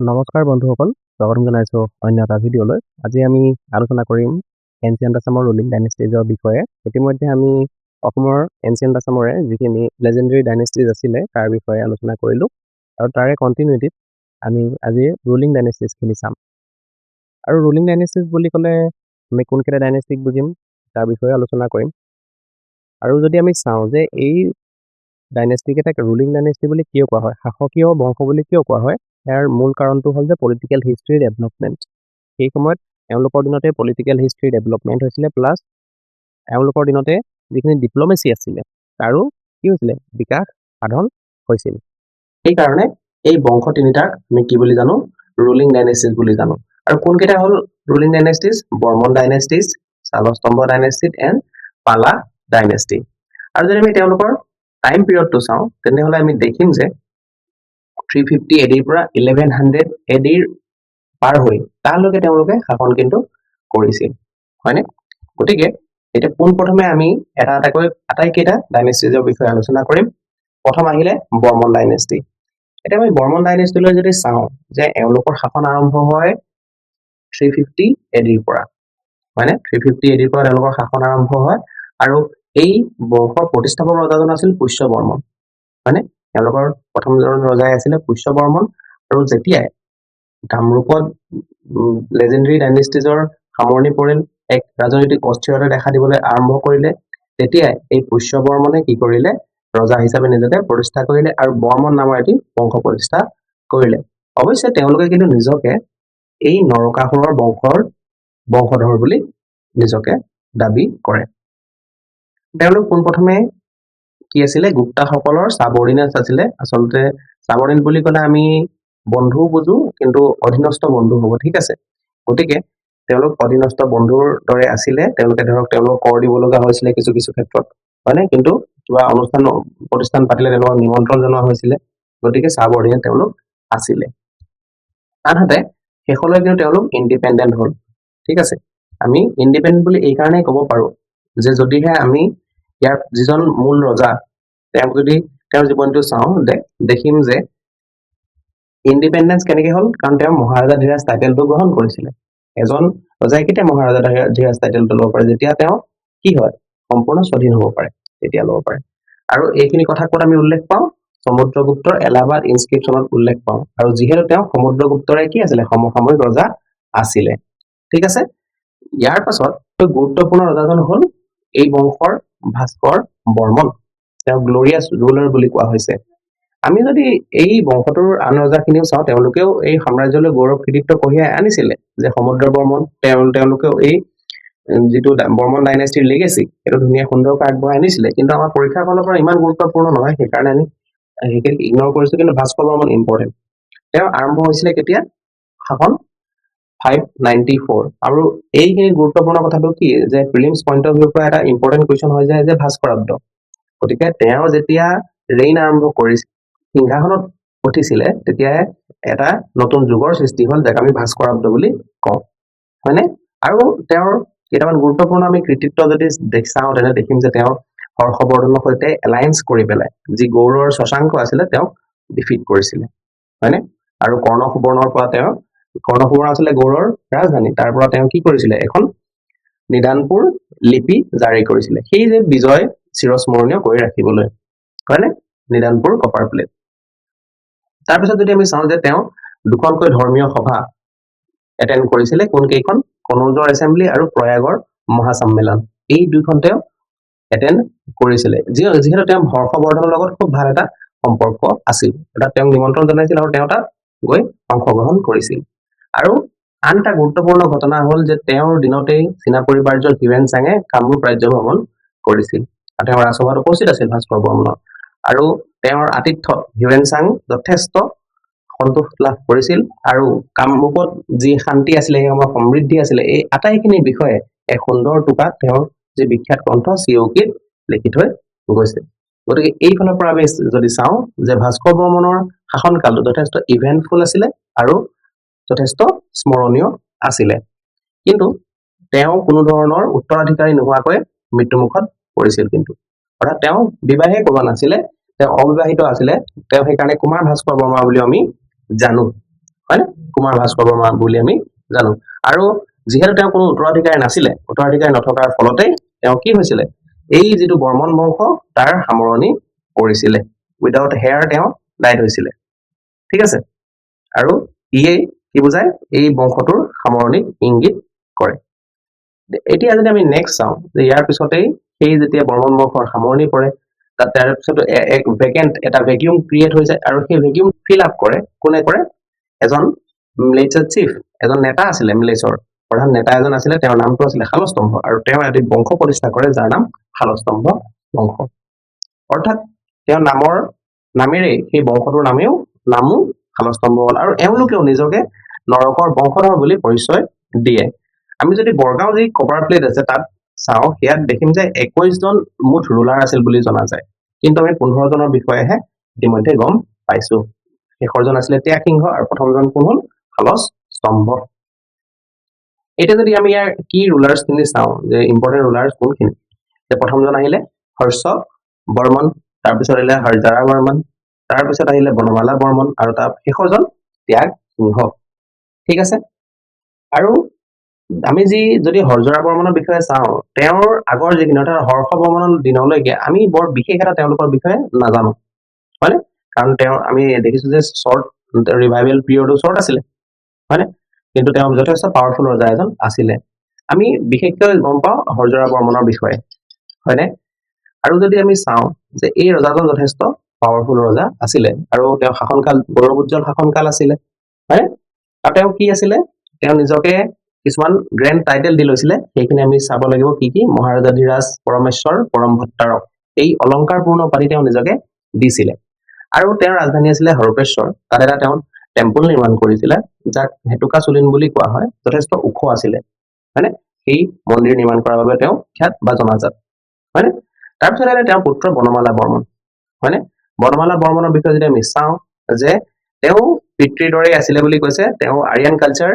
নমস্কাৰ বন্ধুসকল, স্বাগতম জনাইছোঁ অন্য এটা ভিডিঅ'লৈ। আজি আমি আলোচনা কৰিম এনচিয়েণ্ট আছামৰ ৰুলিং ডাইনেষ্টিজৰ বিষয়ে। ইতিমধ্যে আমি অসমৰ এনচিয়েণ্ট আছামৰে যিখিনি লেজেণ্ডেৰী ডাইনেষ্টিজ আছিলে তাৰ বিষয়ে আলোচনা কৰিলোঁ, আৰু তাৰে কণ্টিনিউটিত আমি আজি ৰুলিং ডাইনেষ্টিজখিনি চাম। আৰু ৰুলিং ডাইনেষ্টিজ বুলি ক'লে আমি কোনকেইটা ডাইনেষ্টিক বুজিম তাৰ বিষয়ে আলোচনা কৰিম। আৰু যদি আমি চাওঁ যে এই ডাইনেষ্টিকেইটাক ৰুলিং ডাইনেষ্টি বুলি কিয় কোৱা হয়, শাসকীয় বংশ বুলি কিয় কোৱা হয়, ইয়াৰ মূল কাৰণটো হ'ল যে পলিটিকেল হিষ্ট্ৰীৰ ডেভেলপমেণ্ট। সেই সময়ত এওঁলোকৰ দিনতে পলিটিকেল হিষ্ট্ৰীৰ ডেভেলপমেণ্ট হৈছিলে, প্লাছ এওঁলোকৰ দিনতে যিখিনি ডিপ্ল'মেচি আছিলে তাৰো কি হৈছিলে, বিকাশ সাধন হৈছিল। সেইকাৰণে এই বংশ তিনিটাক আমি কি বুলি জানো, ৰুলিং ডাইনেষ্টিজ বুলি জানো। আৰু কোনকেইটা হ'ল ৰুলিং ডাইনেষ্টিজ? বৰ্মন ডাইনেষ্টিজ, শালস্তম্ভ ডাইনেষ্টিজ এণ্ড পালা ডাইনেষ্টি। আৰু যদি আমি তেওঁলোকৰ টাইম পিৰিয়ডটো চাওঁ তেনেহ'লে আমি দেখিম যে 350 AD পৰা 1100 AD পাৰ হৈ তালৈকে তেওঁলোকে শাসন কিন্তু কৰিছিল, হয়নে? গতিকে এতিয়া পোনপ্ৰথমে আমি এটা এটাকৈ আটাইকেইটা ডাইনেষ্টিজৰ বিষয়ে আলোচনা কৰিম। প্ৰথম আহিলে বৰ্মন ডাইনেষ্টি। এতিয়া আমি বৰ্মন ডাইনেষ্টিলৈ যদি চাওঁ যে এওঁলোকৰ শাসন আৰম্ভ হয় 350 AD পৰা, হয়নে? 350 AD পৰা তেওঁলোকৰ শাসন আৰম্ভ হয়, আৰু এই বংশৰ প্ৰতিষ্ঠাপক ৰজাজন আছিল পুষ্য বৰ্মন, হয়নে? তেওঁলোকৰ প্ৰথমজন ৰজাই আছিলে পুষ্য বৰ্মন। আৰু যেতিয়াই কামৰূপত লেজেণ্ডেৰী ডাইনেষ্টিজৰ সামৰণি পৰিল, এক ৰাজনৈতিক অস্থিৰতা দেখা দিবলৈ আৰম্ভ কৰিলে, তেতিয়াই এই পুষ্য বৰ্মনে কি কৰিলে, ৰজা হিচাপে নিজকে প্ৰতিষ্ঠা কৰিলে আৰু বৰ্মন নামৰ এটি বংশ প্ৰতিষ্ঠা কৰিলে। অৱশ্যে তেওঁলোকে কিন্তু নিজকে এই নৰকাসুৰৰ বংশধৰ বুলি নিজকে দাবী কৰে। তেওঁলোক পোনপ্ৰথমে কি আছিলে, গুপ্তাসকলৰ ছাবঅৰ্ডিনেট আছিলে। আচলতে ছাবঅৰ্ডিনেট বুলি ক'লে আমি বন্ধু বুজো, কিন্তু অধীনস্থ বন্ধু হ'ব, ঠিক আছে? গতিকে তেওঁলোক অধীনস্থ বন্ধুৰ দৰে আছিলে। তেওঁলোকে ধৰক তেওঁলোকক কৰ দিব লগা হৈছিলে কিছু কিছু ক্ষেত্ৰত, হয়নে? কিন্তু কিবা অনুষ্ঠান প্ৰতিষ্ঠান পাতিলে তেওঁলোকক নিমন্ত্ৰণ জনোৱা হৈছিলে। গতিকে ছাবঅৰ্ডিনেট তেওঁলোক আছিলে। আনহাতে শেষলৈ কিন্তু তেওঁলোক ইণ্ডিপেণ্ডেণ্ট হ'ল, ঠিক আছে? আমি ইণ্ডিপেণ্ডেণ্ট বুলি এইকাৰণেই ক'ব পাৰোঁ যে যদিহে আমি ইয়াৰ যিজন মূল ৰজা তেওঁক যদি তেওঁৰ জীৱনটো চাওঁ, দেখিম যে ইণ্ডিপেণ্ডেন্স কেনেকৈ হ'ল, কাৰণ তেওঁ মহাৰজা ধীৰাজ টাইটেলটো গ্ৰহণ কৰিছিলে। এজন ৰজাই কেতিয়া মহাৰজা ধীৰাজ টাইটেলটো ল'ব পাৰে? যেতিয়া তেওঁ কি হয়, সম্পূৰ্ণ স্বাধীন হ'ব পাৰে, তেতিয়া ল'ব পাৰে। আৰু এইখিনি কথা ক'ত আমি উল্লেখ পাওঁ? সমুদ্ৰগুপ্তৰ এলাহাবাদ ইনস্ক্ৰিপশ্যনত উল্লেখ পাওঁ। আৰু যিহেতু তেওঁ সমুদ্ৰগুপ্তৰে কি আছিলে, সমসাময়িক ৰজা আছিলে, ঠিক আছে? ইয়াৰ পাছত গুৰুত্বপূৰ্ণ ৰজাজন হ'ল এই বংশৰ ভাস্কৰ বৰ্মন। তেওঁ গ্লৰিয়াছ ৰুলাৰ বুলি কোৱা হৈছে। আমি যদি এই বংশটোৰ আন ৰজাখিনিও চাওঁ, তেওঁলোকেও এই সাম্ৰাজ্যলৈ গৌৰৱ কৃতিত্ব কঢ়িয়াই আনিছিলে, যে সমুদ্ৰ বৰ্মন তেওঁলোকেও এই যিটো বৰ্মন ডাইনেষ্টিৰ লিগেচি এইটো ধুনীয়া সুন্দৰকৈ আগবঢ়াই আনিছিলে। কিন্তু আমাৰ পৰীক্ষাৰ ফালৰ পৰা ইমান গুৰুত্বপূৰ্ণ নহয়, সেইকাৰণে আমি সেইখিনি ইগনৰ কৰিছোঁ। কিন্তু ভাস্কৰ বৰ্মন ইম্পৰ্টেণ্ট। তেওঁ আৰম্ভ হৈছিলে কেতিয়া? শাসন 594। আৰু এইখিনি গুৰুত্বপূৰ্ণ কথাটো কি যে প্ৰিলিমছ পইণ্ট অফ ভিউৰ পৰা এটা ইম্পৰ্টেণ্ট কুৱেশ্যন হৈ যায় যে ভাস্কৰাব্দ। গতিকে তেওঁ যেতিয়া ৰেইন আৰম্ভ কৰিছিল, সিংহাসনত উঠিছিলে, তেতিয়াই এটা নতুন যুগৰ সৃষ্টি হ'ল, যাক আমি ভাস্কৰাব্দ বুলি কওঁ, হয়নে? আৰু তেওঁৰ কেইটামান গুৰুত্বপূৰ্ণ আমি কৃতিত্ব যদি চাওঁ, তেনে দেখিম যে তেওঁ হৰ্ষবৰ্ধনৰ সৈতে এলায়েন্স কৰি পেলাই যি গৌড়ৰ শশাংক আছিলে তেওঁক ডিফিট কৰিছিলে, হয়নে? আৰু কৰ্ণসুবৰ্ণৰ পৰা কৰ্ণসুবৰ্ণ আছিলে গৌড়ৰ ৰাজধানী, তাৰ পৰা তেওঁ কি কৰিছিলে, এখন নিদানপুৰ লিপি জাৰি কৰিছিলে, সেই যে বিজয় চিৰস্মৰণীয় কৰি ৰাখিবলৈ, হয়নে? নিদানপুৰ কপাৰ প্লেট। তাৰপিছত যদি আমি চাওঁ যে তেওঁ দুখনকৈ ধৰ্মীয় সভা এটেণ্ড কৰিছিলে, কোনকেইখন? কনৌজৰ এছেম্বলি আৰু প্ৰয়াগৰ মহাসন্মেলন। এই দুইখন তেওঁ এটেণ্ড কৰিছিলে। যিহেতু তেওঁ হৰ্ষবৰ্ধনৰ লগত খুব ভাল এটা সম্পৰ্ক আছিল, অৰ্থাৎ তেওঁক নিমন্ত্ৰণ জনাইছিল আৰু তেওঁ তাত গৈ অংশগ্ৰহণ কৰিছিল। আৰু আন এটা গুৰুত্বপূৰ্ণ ঘটনা হ'ল যে তেওঁৰ দিনতেই চীনা পৰিবাৰ্য হিউৱেন চাঙে কামৰূপ ৰাজ্য ভ্ৰমণ কৰিছিল, আৰু তেওঁৰ ৰাজসভাত উপস্থিত আছিল ভাস্কৰ বৰ্মনৰ। আৰু তেওঁৰ আতিথ্যত হিউৱেন চাং যথেষ্ট সন্তোষ লাভ কৰিছিল, আৰু কামৰূপত যি শান্তি আছিলে, সেই সময়ত সমৃদ্ধি আছিলে, এই আটাইখিনি বিষয়ে এক সুন্দৰ টোকা তেওঁৰ যি বিখ্যাত গ্ৰন্থ চিউকিত লিখি থৈ গৈছে। গতিকে এইফালৰ পৰা আমি যদি চাওঁ যে ভাস্কৰ বৰ্মনৰ শাসনকালটো যথেষ্ট ইভেণ্টফুল আছিলে আৰু যথেষ্ট স্মৰণীয় আছিলে। কিন্তু তেওঁ কোনো ধৰণৰ উত্তৰাধিকাৰী নোহোৱাকৈ মৃত্যুমুখত পৰিছিল। কিন্তু অৰ্থাৎ তেওঁ বিবাহে কৰা নাছিলে, তেওঁ অবিবাহিত আছিলে। তেওঁ সেইকাৰণে কুমাৰ ভাস্কৰ বৰ্মা বুলিও আমি জানো। হয়নে কুমাৰ ভাস্কৰ বৰ্মা বুলি আমি জানো আৰু যিহেতু তেওঁ কোনো উত্তৰাধিকাৰী নাছিলে উত্তৰাধিকাৰী নথকাৰ ফলতে তেওঁ কি হৈছিলে এই যিটো বৰ্মন বংশ তাৰ সামৰণি পৰিছিলে উইদাউট হেয়াৰ তেওঁ ডাইড হৈছিলে ঠিক আছে আৰু ইয়ে কি বুজায় এই বংশটোৰ সামৰণিক ইংগিত কৰে এতিয়া যদি আমি নেক্সট চাওঁ যে ইয়াৰ পিছতেই সেই যেতিয়া বৰ্মন বংশৰ সামৰণি পৰে তাৰ পিছত এক ভেকেন্ট এটা ভেকিউম ক্ৰিয়েট হৈ যায় আৰু সেই ভেকিউম ফিল আপ কৰে কোনে কৰে এজন মিলেটছৰ চিফ এজন নেতা আছিলে মিলেটছৰ প্ৰধান নেতা এজন আছিলে তেওঁৰ নামটো আছিলে শালস্তম্ভ আৰু তেওঁ এটি বংশ প্ৰতিষ্ঠা কৰে যাৰ নাম শালস্তম্ভ বংশ অৰ্থাৎ তেওঁৰ নামেৰে সেই বংশটোৰ নামো শালস্তম্ভ হ'ল আৰু এওঁলোকেও নিজকে নৰকৰ বংশধৰ বুলি পৰিচয় দিয়ে আমি যদি বৰগাঁও যি কভাৰ প্লেট আছে তাত চাওঁ ইয়াত দেখিম যে 21 জন মুঠ ৰুলাৰ আছিল বুলি জনা যায় কিন্তু আমি 15 জনৰ বিষয়েহে ইতিমধ্যে গম পাইছো শেষৰজন আছিলে ত্যাগ সিংহ আৰু প্ৰথমজন কোন হ'ল শালস্তম্ভ এতিয়া যদি আমি ইয়াৰ কি ৰুলাৰ্ছ খিনি চাওঁ যে ইম্পৰ্টেণ্ট ৰুলাৰ্ছ কোনখিনি যে প্ৰথমজন আহিলে হৰ্ষ বৰ্মন তাৰপিছত আহিলে হৰজাৰা বৰ্মন তাৰপিছত আহিলে বনমালা বৰ্মন আৰু তাৰ শেষৰজন ত্যাগ সিংহ ঠিক আছে আৰু আমি যদি হৰজৰা বৰ্মনৰ বিষয়ে চাওঁ তেওঁৰ আগৰ যিখিনি অৰ্থাৎ হৰ্ষ বৰ্মনৰ দিনলৈকে আমি বৰ বিশেষ এটা তেওঁলোকৰ বিষয়ে নাজানো হয়নে কাৰণ তেওঁ আমি দেখিছো যে শ্বৰ্ট ৰিভাইভেল পিৰিয়ডো শ্বৰ্ট আছিলে হয়নে কিন্তু তেওঁ যথেষ্ট পাৱাৰফুল ৰজা এজন আছিলে আমি বিশেষকৈ গম পাওঁ হৰজৰা বৰ্মনৰ বিষয়ে হয়নে আৰু যদি আমি চাওঁ যে এই ৰজাজন যথেষ্ট পাৱাৰফুল ৰজা আছিলে আৰু তেওঁ শাসনকাল গৌৰৱোজ্জ্বল শাসনকাল আছিলে হয়নে আৰু তেওঁ কি আছিলে তেওঁ নিজকে কিছুমান গ্ৰেণ্ড টাইটেল দি লৈছিলে সেইখিনি আমি চাব লাগিব কি মহাৰাজাধিৰাজ পৰমেশ্বৰ পৰম ভট্টাৰক এই অলংকাৰপূৰ্ণ উপাধি তেওঁ নিজকে দিছিলে আৰু তেওঁৰ ৰাজধানী আছিলে হৰপেশ্বৰ তাত এটা তেওঁ টেম্পল নিৰ্মাণ কৰিছিলে যাক হেটুকা চুলিন বুলি কোৱা হয় যথেষ্ট ওখ আছিলে হয়নে সেই মন্দিৰ নিৰ্মাণ কৰাৰ বাবে তেওঁ খ্যাত বা জনাজাত হয়নে তাৰপিছত আহিলে তেওঁৰ পুত্ৰ বনমালা বৰ্মন হয়নে বনমালা বৰ্মনৰ বিষয়ে যদি আমি চাওঁ যে তেওঁ পিতৃৰ দৰে আছিলে বুলি কৈছে তেওঁ আৰিয়ান কালচাৰ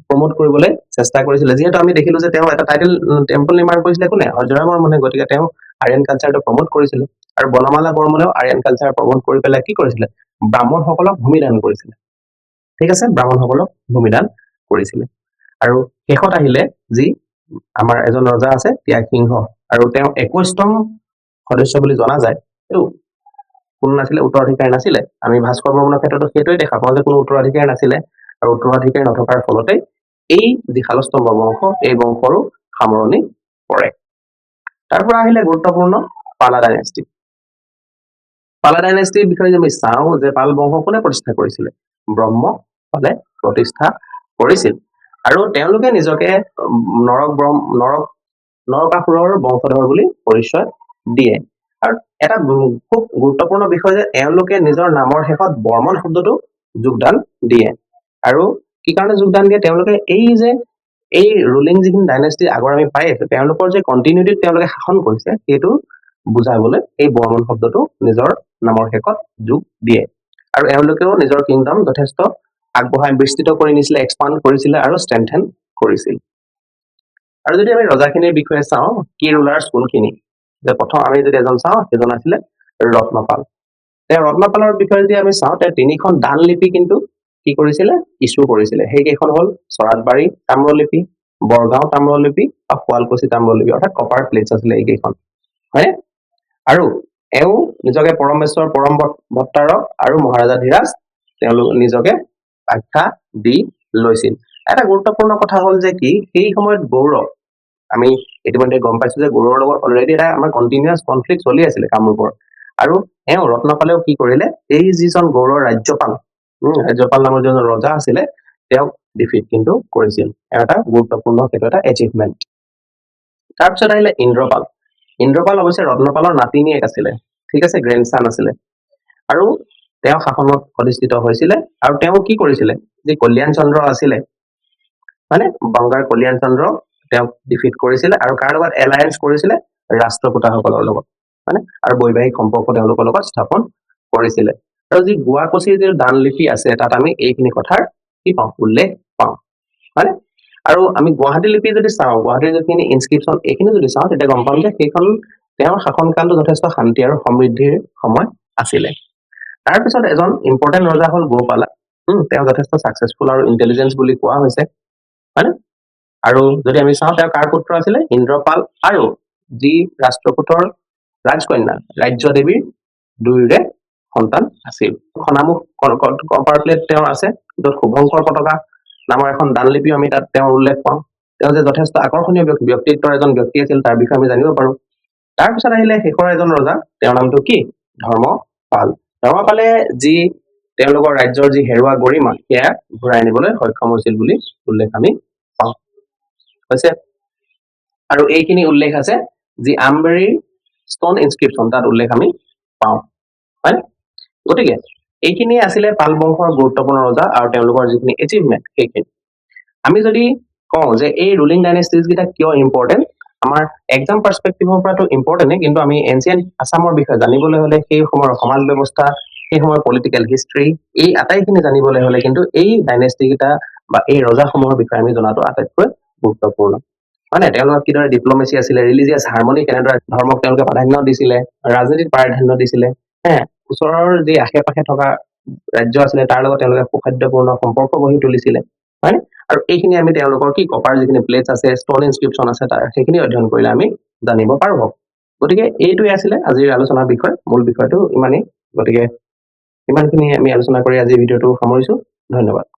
প্ৰমোট কৰিবলৈ চেষ্টা কৰিছিলে যিহেতু আমি দেখিলো যে তেওঁ এটা টাইটেল টেম্পল নিৰ্মাণ কৰিছিলে কোনে হৰজৰা বৰ্মনে গতিকে তেওঁ আৰিয়ান কালচাৰটো প্ৰমোট কৰিছিলে আৰু বনমালা বৰ্মনেও আৰিয়ান কালচাৰ প্ৰমোট কৰি পেলাই কি কৰিছিলে ব্ৰাহ্মণসকলক ভূমিদান কৰিছিলে ঠিক আছে ব্ৰাহ্মণসকলক ভূমিদান কৰিছিলে আৰু শেষত আহিলে যি আমাৰ এজন ৰজা আছে ত্যাগ সিংহ আৰু তেওঁ 21তম সদস্য বুলি জনা যায় কোনো নাছিলে উত্তৰাধিকাৰী নাছিলে আমি ভাস্কৰ বৰ্মনৰ ক্ষেত্ৰতো সেইটোৱে দেখা পাওঁ যে কোনো উত্তৰাধিকাৰী নাছিলে আৰু উত্তৰাধিকাৰী নথকাৰ ফলতে এই যি শালস্তম্ভ বংশ এই বংশৰো সামৰণি পৰে তাৰ পৰা আহিলে গুৰুত্বপূৰ্ণ পালা ডাইনেষ্টিৰ বিষয়ে আমি চাওঁ যে পাল বংশ কোনে প্ৰতিষ্ঠা কৰিছিলে ব্ৰহ্মপালে প্ৰতিষ্ঠা কৰিছিল আৰু তেওঁলোকে নিজকে নৰকাসুৰৰ বংশধৰ বুলি পৰিচয় দিয়ে আৰু এটা খুব গুৰুত্বপূৰ্ণ বিষয় যে এওঁলোকে নিজৰ নামৰ শেষত বৰ্মন শব্দটো যোগদান দিয়ে আৰু কি কাৰণে যোগদান দিয়ে তেওঁলোকে এই ৰুলিং যিখিনি ডাইনেষ্টি আগৰ আমি পাই আছো তেওঁলোকৰ যে কণ্টিনিউটিত তেওঁলোকে শাসন কৰিছে সেইটো বুজাবলৈ এই বৰ্মন শব্দটো নিজৰ নামৰ শেষত যোগ দিয়ে আৰু এওঁলোকেও নিজৰ কিংডম যথেষ্ট আগবঢ়াই বিস্তৃত কৰি নিছিলে এক্সপাণ্ড কৰিছিলে আৰু ষ্ট্ৰেংথেন কৰিছিল আৰু যদি আমি ৰজাখিনিৰ বিষয়ে চাওঁ কি ৰুলাৰ্ছ কোনখিনি যে প্ৰথম আমি যদি এজন চাওঁ সেইজন আছিলে ৰত্নপাল তেওঁ ৰত্নপালৰ বিষয়ে যদি আমি চাওঁ তেওঁ 3খন দান লিপি কিন্তু কি কৰিছিলে ইছ্যু কৰিছিলে সেইকেইখন হ'ল চৰাতবাৰী তাম্ৰলিপি বৰগাঁও তাম্ৰলিপি আৰু শুৱালকুছি তাম্ৰলিপি অৰ্থাৎ কপাৰ প্লেটছ আছিলে এইকেইখন হয় আৰু এওঁ নিজকে পৰমেশ্বৰ পৰম ভট্টাৰক আৰু মহাৰাজাধিৰাজ তেওঁলোক নিজকে আখ্যা দি লৈছিল এটা গুৰুত্বপূৰ্ণ কথা হ'ল যে কি সেই সময়ত গৌৰৱ আমি ইতিমধ্যে গম পাইছো যে গৌৰৰ লগত অলৰেডি এটা আমাৰ কণ্টিনিউৱাছ কনফ্লিক্ট চলি আছিলে কামৰূপৰ আৰু এওঁ ৰত্নপালেও কি কৰিলে এই যিজন গৌৰৰ ৰাজ্যপাল নামৰ যিজন ৰজা আছিলে তেওঁক ডিফিট কিন্তু কৰিছিল এটা গুৰুত্বপূৰ্ণ সেইটো এটা এচিভমেণ্ট তাৰপিছত আহিলে ইন্দ্ৰপাল অৱশ্যে ৰত্নপালৰ নাতিনীয়েক আছিলে ঠিক আছে গ্ৰেণ্ডছান আছিলে আৰু তেওঁ শাসনত অধিষ্ঠিত হৈছিলে আৰু তেওঁ কি কৰিছিলে যে কল্যাণ চন্দ্ৰ আছিলে মানে বংগাৰ কল্যাণ চন্দ্ৰ তেওঁক ডিফিট কৰিছিলে আৰু কাৰ লগত এলায়েন্স কৰিছিলে ৰাষ্ট্ৰকূটাসকলৰ লগত মানে আৰু বৈবাহিক সম্পৰ্ক তেওঁলোকৰ লগত স্থাপন কৰিছিলে আৰু যি গুৱাকচীৰ যি দানলিপি আছে তাত আমি এইখিনি কথাৰ কি পাওঁ উল্লেখ পাওঁ মানে আৰু আমি গুৱাহাটী লিপি যদি চাওঁ গুৱাহাটীৰ যিখিনি ইনস্ক্ৰিপশ্যন এইখিনি যদি চাওঁ তেতিয়া গম পাম যে সেইখন তেওঁৰ শাসনকালটো যথেষ্ট শান্তি আৰু সমৃদ্ধিৰ সময় আছিলে তাৰপিছত এজন ইম্পৰ্টেণ্ট ৰজা হ'ল গৌপালা তেওঁ যথেষ্ট ছাকচেছফুল আৰু ইণ্টেলিজেন্স বুলি কোৱা হৈছে, হয়নে? আৰু যদি আমি চাওঁ তেওঁ কাৰ পুত্ৰ আছিলে? ইন্দ্ৰপাল আৰু যি ৰাষ্ট্ৰকূটৰ ৰাজকন্যা ৰাজ্যদেৱীৰ দুয়োৰে সন্তান আছিল। খনামুখ কপাৰ প্লেট তেওঁৰ আছে, য'ত শুভংকৰ পতাকা নামৰ এখন দানলিপিও আমি তাত তেওঁৰ উল্লেখ পাওঁ। তেওঁ যে যথেষ্ট আকৰ্ষণীয় ব্যক্তিত্বৰ এজন ব্যক্তি আছিল তাৰ বিষয়ে আমি জানিব পাৰোঁ। তাৰপিছত আহিলে শেষৰ এজন ৰজা, তেওঁৰ নামটো কি? ধৰ্মপাল। ধৰ্মপালে যি তেওঁলোকৰ ৰাজ্যৰ যি হেৰুৱা গৰিমা সেয়া ঘূৰাই আনিবলৈ সক্ষম হৈছিল বুলি উল্লেখ আমি পাওঁ। হৈছে আৰু এইখিনি উল্লেখ আছে যি আমবেৰী ষ্টন ইনস্ক্ৰিপশ্যন তাত উল্লেখ আমি পাওঁ, হয়? গতিকে এইখিনি আছিলে পাল বংশৰ গুৰুত্বপূৰ্ণ ৰজা আৰু তেওঁলোকৰ যিখিনি এচিভমেণ্ট সেইখিনি। আমি যদি কওঁ যে এই ৰুলিং ডাইনেষ্টিজ কেইটা কিয় ইম্পৰ্টেণ্ট, আমাৰ এক্সাম পাৰ্চপেক্টিভৰ পৰাটো ইম্পৰ্টেণ্টে, কিন্তু আমি এনচিয়েণ্ট আছামৰ বিষয়ে জানিবলৈ হ'লে সেই সময়ৰ সমাজ ব্যৱস্থা, সেই সময়ৰ পলিটিকেল হিষ্ট্ৰী, এই আটাইখিনি জানিবলৈ হ'লে কিন্তু এই ডাইনেষ্টি কেইটা বা এই ৰজাসমূহৰ বিষয়ে আমি জনাটো আটাইতকৈ গুৰুত্বপূৰ্ণ, হয় নাই? তেওঁলোকৰ কিদৰে ডিপ্ল'মেচি আছিলে, ৰিলিজিয়াছ হাৰমনি কেনেদৰে, ধৰ্মক তেওঁলোকে প্ৰাধান্য দিছিলে, ৰাজনীতিত প্ৰাধান্য দিছিলে, ওচৰৰ যি আশে পাশে থকা ৰাজ্য আছিলে তাৰ লগত তেওঁলোকে সুখাদ্যপূৰ্ণ সম্পৰ্ক গঢ়ি তুলিছিলে, হয়? আৰু এইখিনি আমি তেওঁলোকৰ কি কপাৰ যিখিনি প্লেটছ আছে, ষ্টন ইনস্ক্ৰিপশ্যন আছে তাৰ সেইখিনি অধ্যয়ন কৰিলে আমি জানিব পাৰোঁ। গতিকে এইটোৱে আছিলে আজিৰ আলোচনাৰ বিষয়, মূল বিষয়টো ইমানেই। গতিকে ইমানখিনি আমি আলোচনা কৰি আজিৰ ভিডিঅ'টো সামৰিছোঁ। ধন্যবাদ।